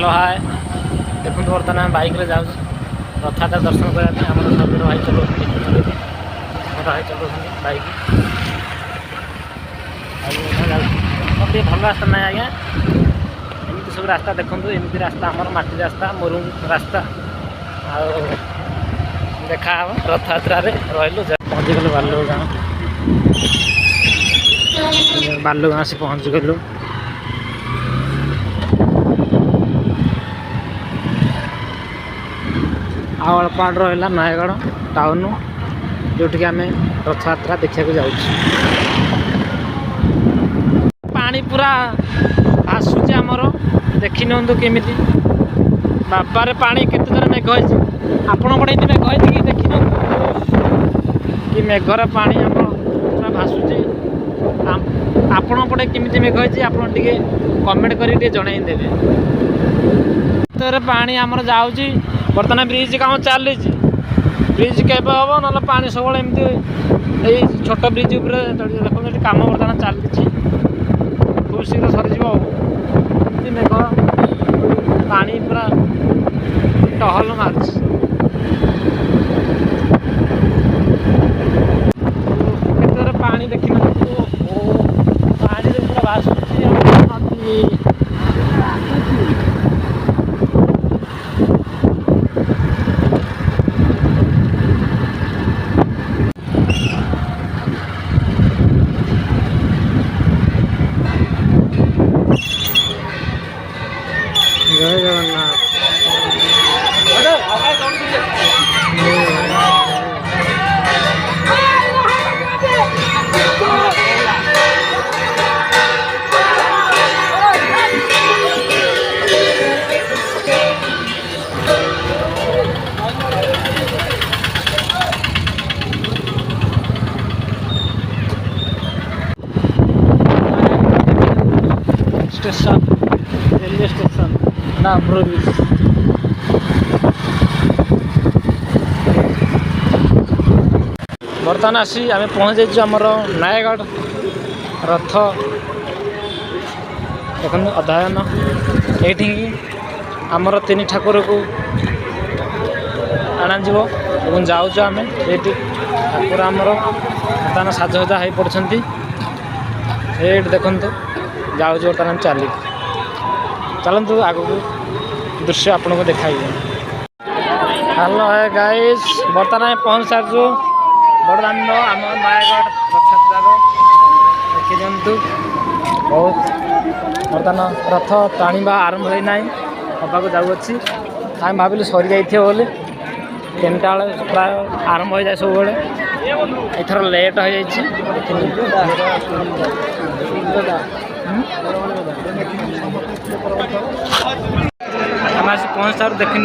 hello hi देखो बर्तमान bike रे जाऊँ रथयात्रा दर्शन करने आम सर्वेर भाई चलो भाई चलो बाइक गोटे भल रास्ता ना आज्ञा एमती सब रास्ता देखूँ एमती रास्ता आमर माटी रास्ता मरुम रास्ता देखा रथयात्रा रही पहुँचीगलु बालुगाँ से पहुँचीगलु आलपाड़ रहा नयगढ़ टाउन जोटि आम रथयात्रा देखा जाऊँ पानी पूरा आसूचे आमर देखी नियंतु केमी बाबारे पानी केते जोर मेघ होइछि आपण पटे मेघ होइछि कि देखी कि मेघर पानी आम पूरा भासुचे आपण पटे केमी मेघ होइछि आपण टिके कमेंट करी जणाई देबे तर पानी आमर जाउछि बर्तमान ब्रिज काम चली ब्रिज के हम ना पानी सब एमती छोट ब्रिज देखो कम बर्तमान चली खूब शीघ्र सरीज मेघ पानी पूरा टहल मार्च पानी देखी पानी पूरा भासुची नदी जय जगन्नाथ स्टेशन रेलवे स्टेशन ना ब्रिज बर्तमान आसी आम पहुँच जाइए आमर नयगढ़ रथ देख अध्ययन ये आमर तीन ठाकुर को अणाଯିव और जाऊँ आम ये ठाकुर आमर बर्तमान साजसजा हो पड़ते ये देखु जाऊँ बर्तमान चली चलतु आग को दृश्य आपन को देखाई हेलो है गाइस बर्तमान पहुँच सारू बड़दान आम नयगढ़ रथयात्रा देखी दिंतु बहुत बर्तमान रथ टाणा आरंभ होना हवा जाऊँगी आम भाविलु सरी जाइए बोली 3टा बेले प्राय आरंभ हो जाए सब बेले एथर लेट हो आम आस पहुँच सार देखी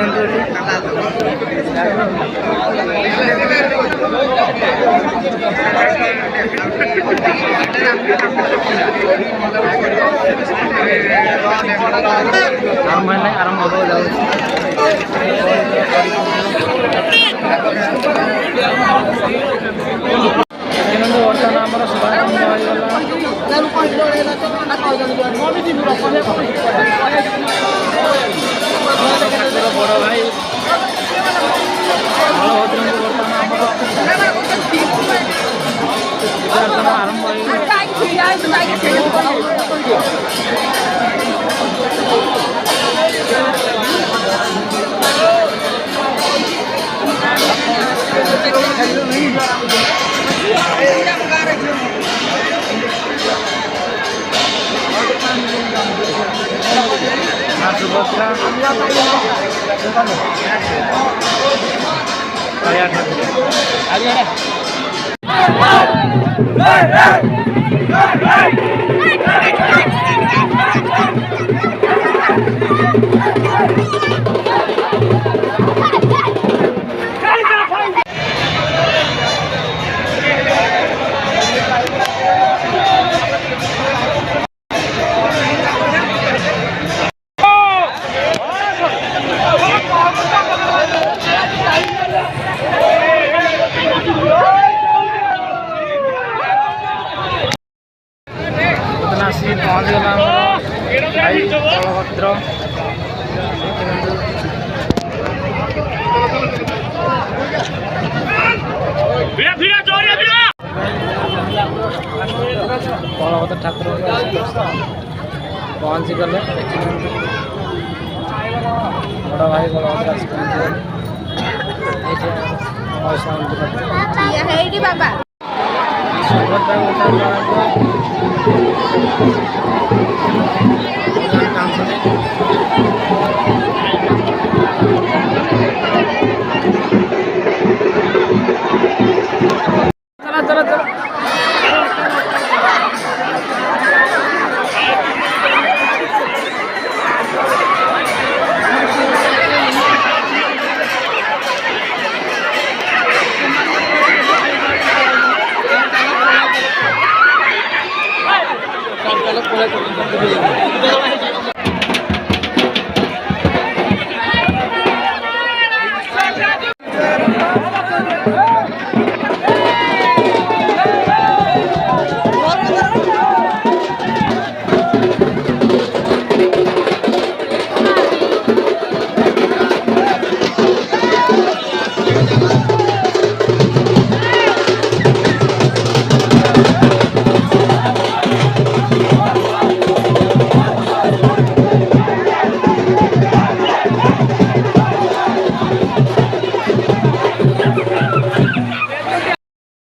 आरंभ हो बर्तमान आम बड़ भाई आरंभ सुभद्रा पहुँच गला भाई बलभद्र बलभद्र ठाकुर पहुँची गले बड़ भाई बलभद्र आसी पहुँची बाबा सुभद्रा